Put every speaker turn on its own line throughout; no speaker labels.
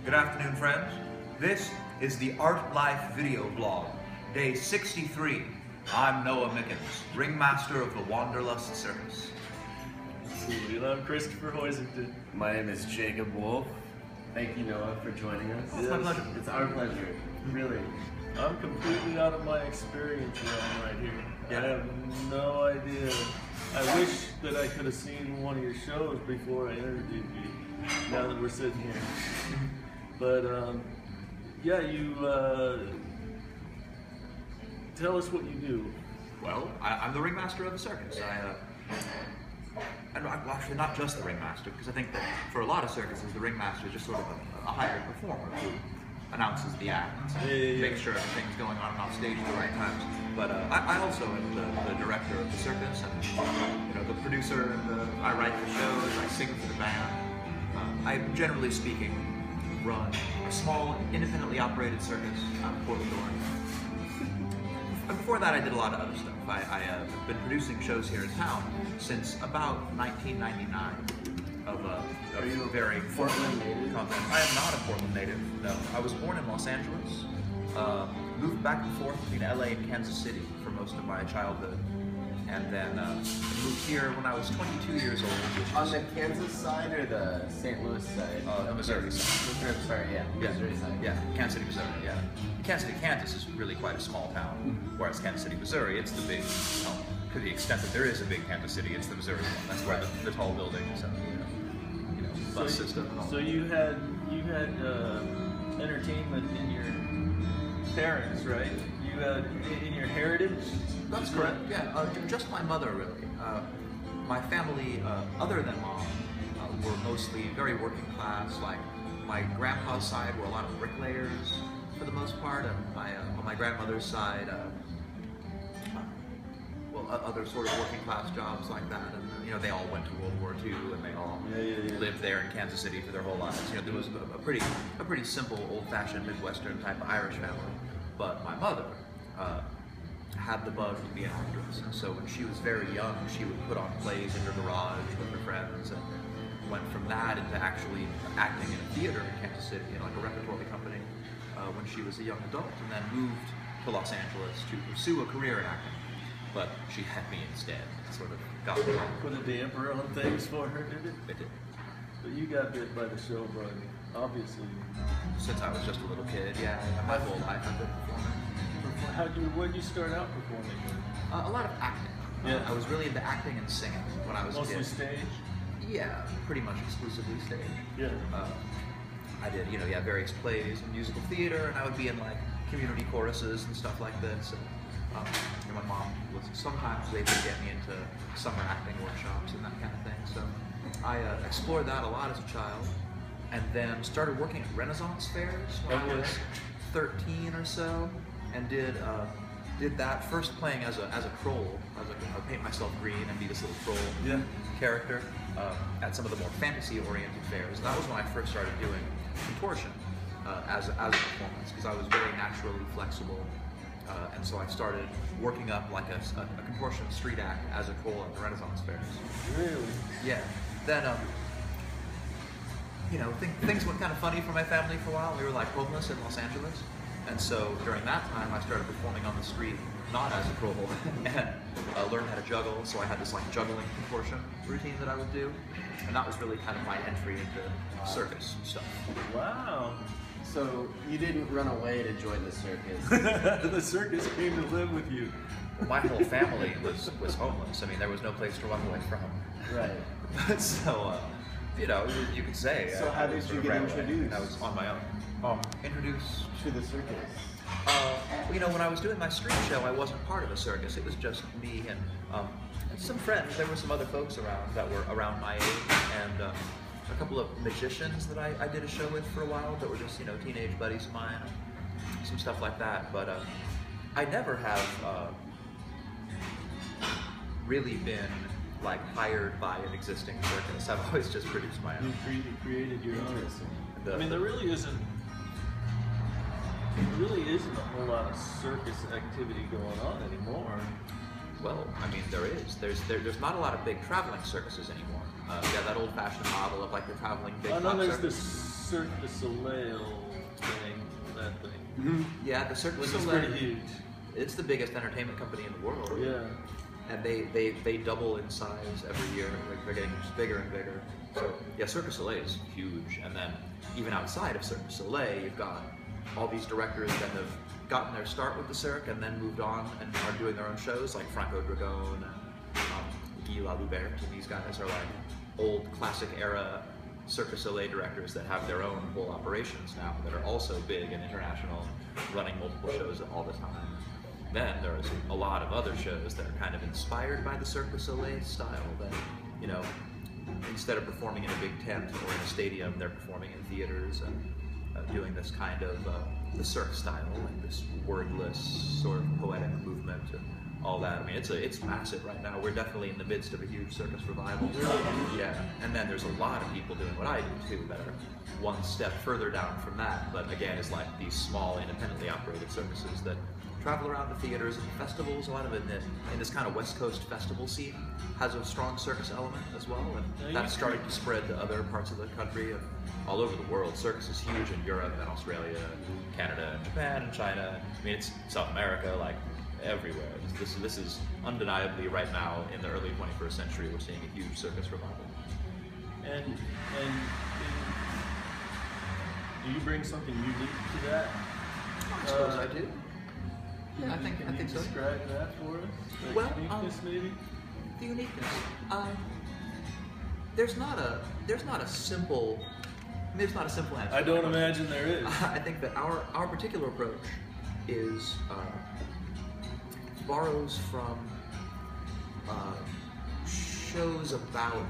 Good afternoon, friends. This is the Art Life video blog, day 63. I'm Noah Mickens, ringmaster of the Wanderlust Circus.
Absolutely. I'm Christopher Hoisington.
My name is Jacob Wolf. Thank you, Noah, for joining us.
It's my pleasure.
It's our pleasure, really.
I'm completely out of my experience realm right here.
Yeah.
I have no idea. I wish that I could have seen one of your shows before I interviewed you, now that we're sitting here. But, yeah, you, tell us what you do.
Well, I'm the ringmaster of the circus. Well, actually, not just the ringmaster, because I think that for a lot of circuses, the ringmaster is just sort of a hired performer who announces the act, makes sure everything's going on and off stage at the right times. But I also am the director of the circus, and the producer, and I write the shows, I sing for the band. I, generally speaking, run a small, independently operated circus out of Portland, Oregon. And before that, I did a lot of other stuff. I've been producing shows here in town since about 1999 of
Are you a
varying
Portland native?
content. I am not a Portland native, no. I was born in Los Angeles, moved back and forth between LA and Kansas City for most of my childhood, and then moved here when I was 22 years old. Which
On the Kansas side or the St. Louis side?
The Missouri side.
Sorry, yeah. Missouri side.
Yeah, Kansas City, Missouri, yeah. Kansas City, Kansas is really quite a small town, whereas Kansas City, Missouri, it's the big, to the extent that there is a big Kansas City, it's the Missouri one. That's where the tall buildings and bus system and all.
So you had entertainment in your parents, right? You had in your heritage?
That's correct, yeah. Just my mother, really. My family, other than mom, were mostly very working class. Like, my grandpa's side were a lot of bricklayers, for the most part, and on my grandmother's side, other sort of working class jobs like that. And they all went to World War II, and they all lived there in Kansas City for their whole lives. There was a pretty simple, old-fashioned Midwestern type of Irish family. But my mother had the bug to be an actress, and so when she was very young, she would put on plays in her garage with her friends, and went from that into actually acting in a theater in Kansas City, like a repertory company, when she was a young adult, and then moved to Los Angeles to pursue a career in acting. But she had me instead. Sort of got me wrong.
Put a damper on things for her, did it?
It did.
But you got bit by the show bug, obviously.
Since I was just a little kid, yeah. My whole life I've been performing.
Where did you start out performing?
A lot of acting.
Yeah.
I was really into acting and singing when I was a
Mostly
kid.
stage?
Yeah, pretty much exclusively stage.
Yeah.
I did, various plays and musical theater, and I would be in like community choruses and stuff like this. And, my mom was sometimes able to get me into summer acting workshops and that kind of thing. So I explored that a lot as a child, and then started working at Renaissance fairs when I was 13 or so, and did that first playing as a troll. I was like, I'd paint myself green and be this little troll character at some of the more fantasy-oriented fairs. And that was when I first started doing contortion as a performance, because I was very naturally flexible. And so I started working up like a contortion street act as a troll at the Renaissance fairs.
Really?
Yeah. Then, things went kind of funny for my family for a while. We were like homeless in Los Angeles. And so during that time, I started performing on the street, not as a troll, and learned how to juggle. So I had this like juggling contortion routine that I would do. And that was really kind of my entry into circus stuff.
Wow.
So you didn't run away to join the circus.
The circus came to live with you.
My whole family was homeless. I mean, there was no place to run away from.
Right.
So, you could say.
So how did you get introduced?
I was on my own. Introduced
to the circus?
When I was doing my street show, I wasn't part of a circus. It was just me and some friends. There were some other folks around that were around my age, and a couple of magicians that I did a show with for a while that were just, teenage buddies of mine, and some stuff like that. But I never have really been like hired by an existing circus. I've always just produced my own.
You created your own.
I
mean, there really isn't a whole lot of circus activity going on anymore.
Well, I mean, there is. There's not a lot of big traveling circuses anymore. Yeah, that old-fashioned model of like the traveling big.
I know there's
circus.
Cirque du Soleil thing, that thing.
Yeah, the Cirque du
Which is
Soleil.
pretty huge.
It's the biggest entertainment company in the world.
Yeah.
And they double in size every year. Like they're getting bigger and bigger. So yeah, Cirque du Soleil is huge. And then even outside of Cirque du Soleil, you've got all these directors that have gotten their start with the Cirque and then moved on and are doing their own shows, like Franco Dragone and Guy Lalubert. And these guys are like old classic era Cirque du Soleil directors that have their own whole operations now that are also big and international, running multiple shows all the time. Then there's a lot of other shows that are kind of inspired by the Cirque du Soleil style that, you know, instead of performing in a big tent or in a stadium, they're performing in theaters and doing this kind of the Cirque style, like this wordless sort of poetic movement and all that. I mean, it's massive right now. We're definitely in the midst of a huge circus revival. Yeah, and then there's a lot of people doing what I do too that are one step further down from that, but again, it's like these small, independently operated circuses that travel around the theaters and festivals. A lot of it in this kind of West Coast festival scene has a strong circus element as well, and that's starting to spread to other parts of the country and all over the world. Circus is huge in Europe and Australia, and Canada, and Japan, and China. I mean, it's South America, like everywhere. This is undeniably right now in the early 21st century. We're seeing a huge circus revival.
And do you bring something unique to that?
I suppose I do. Yeah, I think
Can you
so.
describe that for us? The
Well,
uniqueness, maybe?
The uniqueness. There's not a simple answer.
I don't imagine there is.
I think that our particular approach is borrows from shows about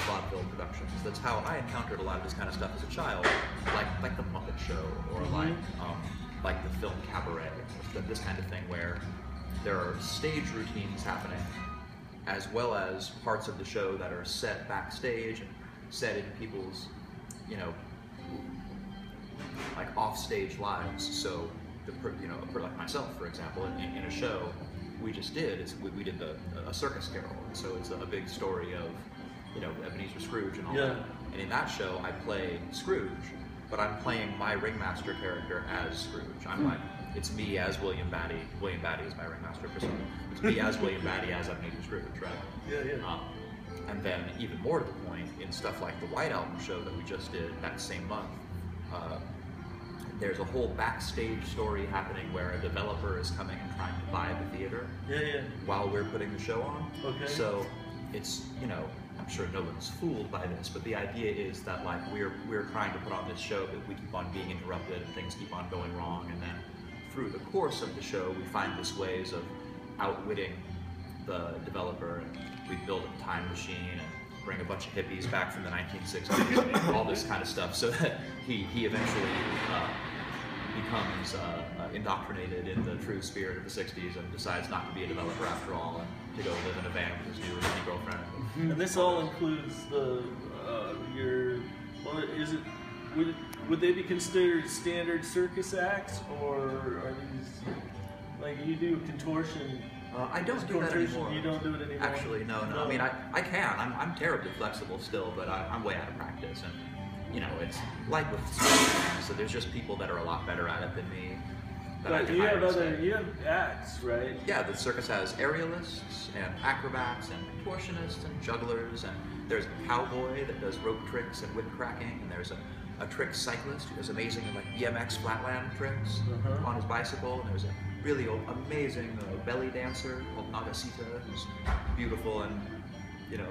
vaudeville productions. That's how I encountered a lot of this kind of stuff as a child, like the Muppet Show or like the film Cabaret, or this kind of thing where there are stage routines happening as well as parts of the show that are set backstage and set in people's, you know, like off-stage lives. So, like myself, for example, in a show we just did, we did a circus carol, and so it's a big story of, you know, Ebenezer Scrooge and all that. And in that show, I play Scrooge, but I'm playing my ringmaster character as Scrooge. I'm like, it's me as William Batty. William Batty is my ringmaster persona. It's me as William Batty as Ebenezer Scrooge, right?
Yeah.
And then even more to the point, in stuff like the White Album show that we just did that same month, there's a whole backstage story happening where a developer is coming and trying to buy the theater while we're putting the show on.
Okay.
So it's, you know, I'm sure no one's fooled by this, but the idea is that like we're trying to put on this show, but we keep on being interrupted and things keep on going wrong, and then through the course of the show we find these ways of outwitting the developer, and we build a time machine and bring a bunch of hippies back from the 1960s, all this kind of stuff, so that he eventually becomes indoctrinated in the true spirit of the 60s and decides not to be a developer after all and to go live in a van with his new hippie girlfriend.
And this all includes the would they be considered standard circus acts, or are these, like, you do contortion?
I don't do that anymore.
You don't do it anymore?
Actually, no. I mean, I can. I'm terribly flexible still, but I'm way out of practice. And, you know, it's like with circus, so there's just people that are a lot better at it than me.
But you have acts, right?
Yeah, the circus has aerialists and acrobats and contortionists and jugglers, and there's a cowboy that does rope tricks and whip cracking, and there's a trick cyclist who does amazing like BMX flatland tricks on his bicycle, and there's a really amazing belly dancer called Nagasita, who's beautiful and, you know,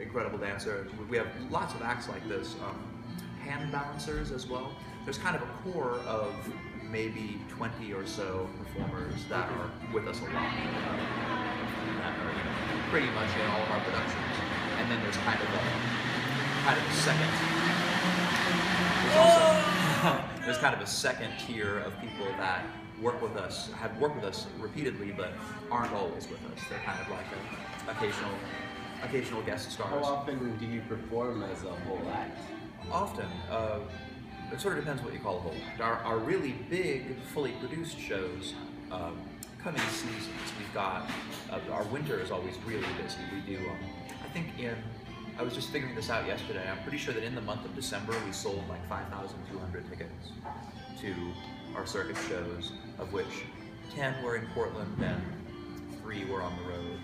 incredible dancer. We have lots of acts like this. Hand balancers as well. There's kind of a core of maybe 20 or so performers that are with us a lot, that are, you know, pretty much in all of our productions. And then there's kind of a second. There's kind of a second tier of people that have worked with us repeatedly, but aren't always with us. They're kind of like occasional guest stars.
How often do you perform as a whole act?
Often. It sort of depends what you call a whole act. Our really big, fully produced shows come in seasons. We've got, our winter is always really busy. We do, I think in I was just figuring this out yesterday. I'm pretty sure that in the month of December we sold like 5,200 tickets to our circus shows, of which 10 were in Portland and 3 were on the road.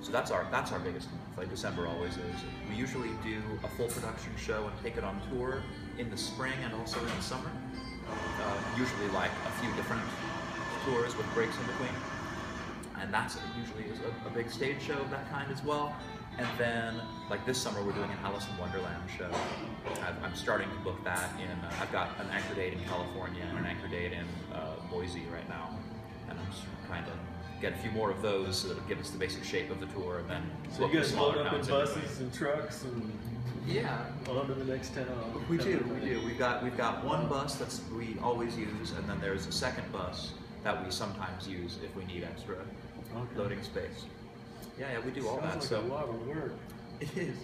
So that's our biggest month. Like December always is. We usually do a full production show and take it on tour in the spring and also in the summer. Usually like a few different tours with breaks in between. And that's usually is a big stage show of that kind as well. And then, like this summer, we're doing an Alice in Wonderland show. I'm starting to book that in, I've got an anchor date in California and an anchor date in Boise right now. And I'm just trying to get a few more of those so that'll give us the basic shape of the tour, and then
so you guys load up in buses and trucks and on to the next town.
We do. We've got one bus that's we always use, and then there's a second bus that we sometimes use if we need extra loading space. Yeah, we do all that.
Like
so
a lot of work.
It is.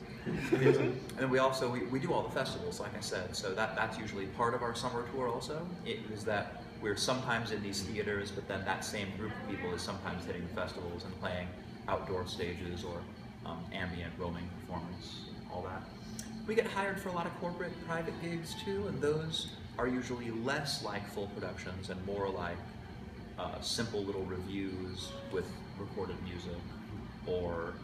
It is. And then we also we do all the festivals, like I said. So that's usually part of our summer tour. Also, it is that we're sometimes in these theaters, but then that same group of people is sometimes hitting the festivals and playing outdoor stages or ambient roaming performance, all that. We get hired for a lot of corporate private gigs too, and those are usually less like full productions and more like simple little reviews with recorded music, or